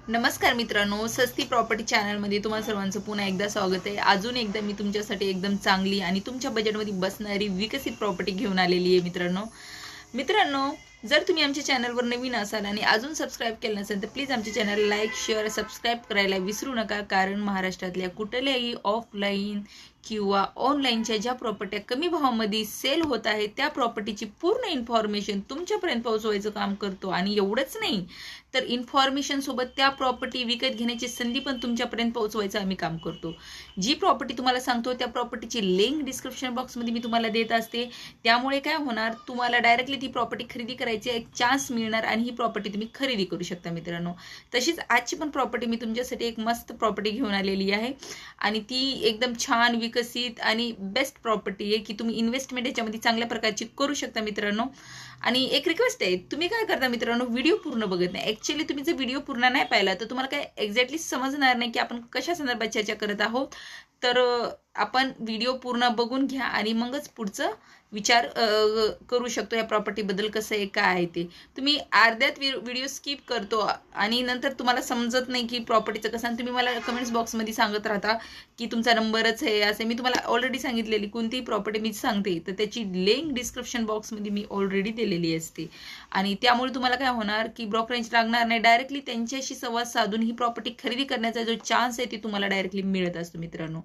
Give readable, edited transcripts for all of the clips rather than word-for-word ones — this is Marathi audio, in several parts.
नमस्कार मित्रांनो, सस्ती प्रॉपर्टी चॅनलमध्ये तुम्हाला सर्वांचं पुन्हा एकदा स्वागत आहे। अजून एकदा मी तुमच्यासाठी एकदम चांगली आणि तुमच्या बजेटमध्ये बसणारी विकसित प्रॉपर्टी घेऊन आलेली आहे मित्रांनो, जर तुम्ही आमच्या चॅनलवर नवीन असाल आणि अजून सबस्क्राईब केलं नसेल तर प्लीज आमच्या चॅनल लाईक शेअर सबस्क्राईब करायला विसरू नका। कारण महाराष्ट्रातल्या कुठल्याही ऑफलाईन किंवा ऑनलाईनच्या ज्या प्रॉपर्ट्या कमी भावामध्ये सेल होत आहेत त्या प्रॉपर्टीची पूर्ण इन्फॉर्मेशन तुमच्यापर्यंत पोहोचवायचं काम करतो। आणि एवढंच नाही तर इन्फॉर्मेशन सोबत त्या प्रॉपर्टी विकत घेण्याची संधी पण तुमच्यापर्यंत पोहोचवायचं आम्ही काम करतो। जी प्रॉपर्टी तुम्हाला सांगतो त्या प्रॉपर्टीची लिंक डिस्क्रिप्शन बॉक्समध्ये मी तुम्हाला देत असते। त्यामुळे काय होणार, तुम्हाला डायरेक्टली ती प्रॉपर्टी खरेदी करायची एक चान्स मिळणार आणि ही प्रॉपर्टी तुम्ही खरेदी करू शकता मित्रांनो। तशीच आजची पण प्रॉपर्टी मी तुमच्यासाठी एक मस्त प्रॉपर्टी घेऊन आलेली आहे आणि ती एकदम छान विकसित आणि बेस्ट प्रॉपर्टी आहे की तुम्ही इन्व्हेस्टमेंट याच्यामध्ये चांगल्या प्रकारची करू शकता मित्रांनो। आणि एक रिक्वेस्ट आहे, तुम्ही काय करता मित्रांनो, व्हिडिओ पूर्ण बघत नाही। ॲक्च्युअली तुम्ही जर व्हिडिओ पूर्ण नाही पाहिला तर तुम्हाला काय एक्झॅक्टली समजणार नाही की आपण कशा संदर्भात चर्चा करत आहोत। तर आपण व्हिडिओ पूर्ण बघून घ्या आणि मगच पुढचं विचार करू शकतो या प्रॉपर्टीबद्दल कसं आहे काय आहे ते। तुम्ही अर्ध्यात व्हिडिओ स्किप करतो आणि नंतर तुम्हाला समजत नाही की प्रॉपर्टीचं कसं, आणि तुम्ही मला कमेंट्स बॉक्समध्ये सांगत राहता की तुमचा नंबरच आहे असं। मी तुम्हाला ऑलरेडी सांगितलेली कोणतीही प्रॉपर्टी मी सांगते तर त्याची लिंक डिस्क्रिप्शन बॉक्समध्ये मी ऑलरेडी दिलेली असते आणि त्यामुळे तुम्हाला काय होणार की ब्रोकरेज लागणार नाही। डायरेक्टली त्यांच्याशी संवाद साधून ही प्रॉपर्टी खरेदी करण्याचा जो चान्स आहे ते तुम्हाला डायरेक्टली मिळत असतो मित्रांनो।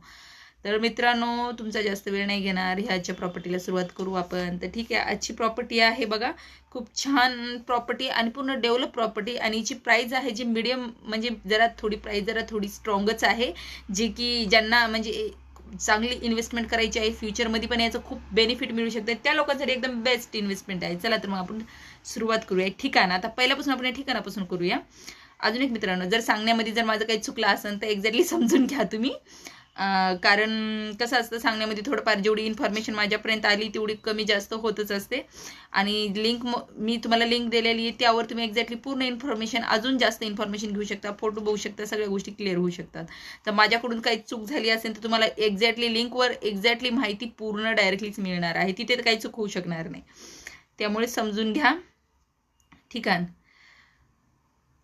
तर मित्रांनो, तुमचा जास्त वेळ नाही घेणार, ह्याच्या प्रॉपर्टीला सुरुवात करू आपण। तर ठीक आहे, आजची प्रॉपर्टी आहे बघा, खूप छान प्रॉपर्टी आणि पूर्ण डेव्हलप प्रॉपर्टी आणि हिची प्राइस आहे जी मीडियम, म्हणजे जरा थोडी स्ट्रॉंगच आहे, जे की ज्यांना म्हणजे चांगली इन्व्हेस्टमेंट करायची आहे, फ्युचरमध्ये पण याचं खूप बेनिफिट मिळू शकते त्या लोकांसाठी एकदम बेस्ट इन्व्हेस्टमेंट आहे। चला तर मग आपण सुरुवात करूया ठिकाण। आता पहिल्यापासून आपण या ठिकाणापासून करूया। अजून एक मित्रांनो, जर सांगण्यामध्ये जर माझं काही चुकलं असेल तर एक्झॅक्टली समजून घ्या तुम्ही। कारण कसं असतं, सांगण्यामध्ये थोडंफार जेवढी इन्फॉर्मेशन माझ्यापर्यंत आली तेवढी कमी जास्त होतच असते। आणि लिंक मी तुम्हाला लिंक दिलेली आहे त्यावर तुम्ही एक्झॅक्टली पूर्ण इन्फॉर्मेशन, अजून जास्त इन्फॉर्मेशन घेऊ शकता, फोटो बघू शकता, सगळ्या गोष्टी क्लिअर होऊ शकतात। तर माझ्याकडून काही चूक झाली असेल तर तुम्हाला एक्झॅक्टली लिंकवर एक्झॅक्टली माहिती पूर्ण डायरेक्टलीच मिळणार आहे, तिथे तर काही चूक होऊ शकणार नाही। त्यामुळे समजून घ्या। ठिकाण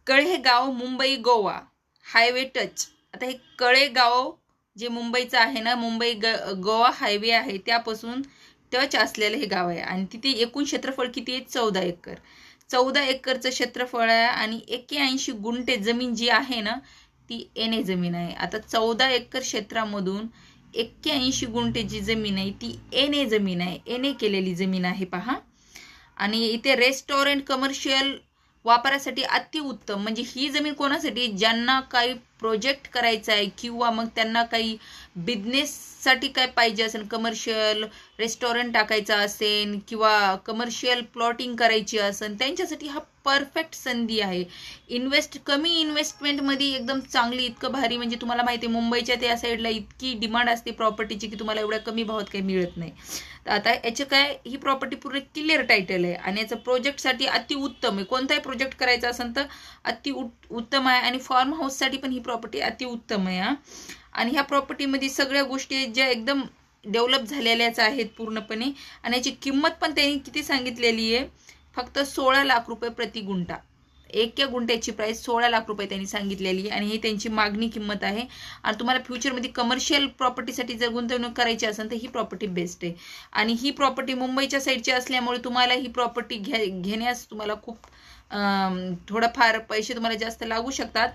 कळे गाव, मुंबई गोवा हायवे टच। आता हे कळे गाव जे मुंबईचं आहे ना, मुंबई गोवा हायवे आहे त्यापासून टच असलेलं हे गाव आहे आणि तिथे एकूण क्षेत्रफळ किती आहे, 14 एकर। 14 एकरचं क्षेत्रफळ आहे आणि 81 गुंठे जमीन जी आहे ना ती एने जमीन आहे। आता 14 एकर क्षेत्रामधून 81 गुंठे जी जमीन आहे ती एने जमीन आहे, एने केलेली जमीन आहे पहा। आणि इथे रेस्टॉरंट कमर्शियल वापरासाठी अतिउत्तम, म्हणजे ही जमीन कोणासाठी, ज्यांना काही प्रोजेक्ट करायचा आहे किंवा मग त्यांना काही बिझनेससाठी काय पाहिजे असेल, कमर्शियल रेस्टॉरंट टाकायचा असेल किंवा कमर्शियल प्लॉटिंग करायची असेल, त्यांच्यासाठी हा परफेक्ट संधी आहे। कमी इन्व्हेस्टमेंटमध्ये एकदम चांगली, इतकं भारी, म्हणजे तुम्हाला माहिती आहे मुंबईच्या त्या साईडला इतकी डिमांड असते प्रॉपर्टीची की तुम्हाला एवढ्या कमी भावात काही मिळत नाही। तर आता याचं काय, ही प्रॉपर्टी पूर्ण क्लिअर टायटल आहे आणि याचं प्रोजेक्टसाठी अतिउत्तम आहे। कोणताही प्रोजेक्ट करायचा असेल तर उत्तम आहे आणि फार्म हाऊससाठी पण ही प्रॉपर्टी अतिउत्तम आहे। आणि ह्या प्रॉपर्टीमध्ये सगळ्या गोष्टी ज्या एकदम डेव्हलप झालेल्याच आहेत पूर्णपणे। आणि याची किंमत पण त्यांनी किती सांगितलेली आहे, फक्त 16 लाख रुपये प्रति गुंठा। एका गुंठ्याची प्राइस 16 लाख रुपये त्यांनी सांगितलेली आहे आणि ही त्यांची मागणी किंमत आहे। आणि तुम्हाला फ्युचरमध्ये कमर्शियल प्रॉपर्टीसाठी जर गुंतवणूक करायची असेल तर ही प्रॉपर्टी बेस्ट आहे। आणि ही प्रॉपर्टी मुंबईच्या साईडची असल्यामुळे तुम्हाला ही प्रॉपर्टी घेण्यास तुम्हाला खूप थोडंफार पैसे तुम्हाला जास्त लागू शकतात,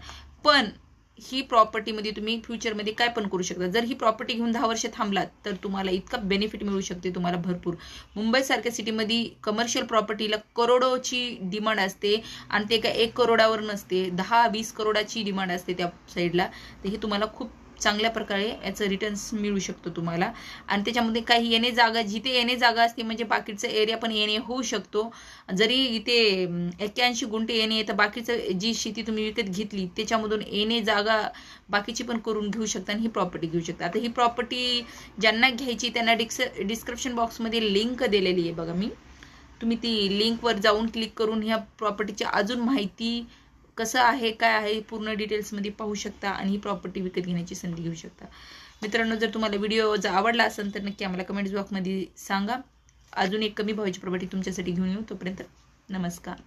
पण ही प्रॉपर्टीमध्ये तुम्ही फ्युचरमध्ये काय पण करू शकता। जर ही प्रॉपर्टी घेऊन 10 वर्ष थांबलात तर तुम्हाला इतका बेनिफिट मिळू शकते तुम्हाला भरपूर। मुंबईसारख्या सिटीमध्ये कमर्शियल प्रॉपर्टीला करोडोची डिमांड असते आणि ते काय 1 करोडावर नसते, 10-20 करोडाची डिमांड असते त्या साईडला। तर हे तुम्हाला खूप चांगल्या प्रकारे याचं रिटर्न्स मिळू शकतो तुम्हाला। आणि त्याच्यामध्ये काही येणे जागा, जिथे येणे जागा असते म्हणजे बाकीचं एरिया पण येणे होऊ शकतो। जरी इथे 81 गुंठे येणे तर बाकीचं जी शेती तुम्ही विकत घेतली त्याच्यामधून येणे जागा बाकीची पण करून घेऊ शकता आणि ही प्रॉपर्टी घेऊ शकता। आता ही प्रॉपर्टी ज्यांना घ्यायची त्यांना डिस्क्रिप्शन बॉक्समध्ये लिंक दिलेली आहे बघा मी, तुम्ही ती लिंकवर जाऊन क्लिक करून ह्या प्रॉपर्टीची अजून माहिती कसं आहे काय आहे पूर्ण डिटेल्समध्ये पाहू शकता आणि ही प्रॉपर्टी विकत घेण्याची संधी घेऊ शकता। मित्रांनो, जर तुम्हाला व्हिडिओ जर आवडला असेल तर नक्की आम्हाला कमेंट्स बॉक्समध्ये सांगा। अजून एक कमी भावाची प्रॉपर्टी तुमच्यासाठी घेऊन येऊ। तोपर्यंत नमस्कार।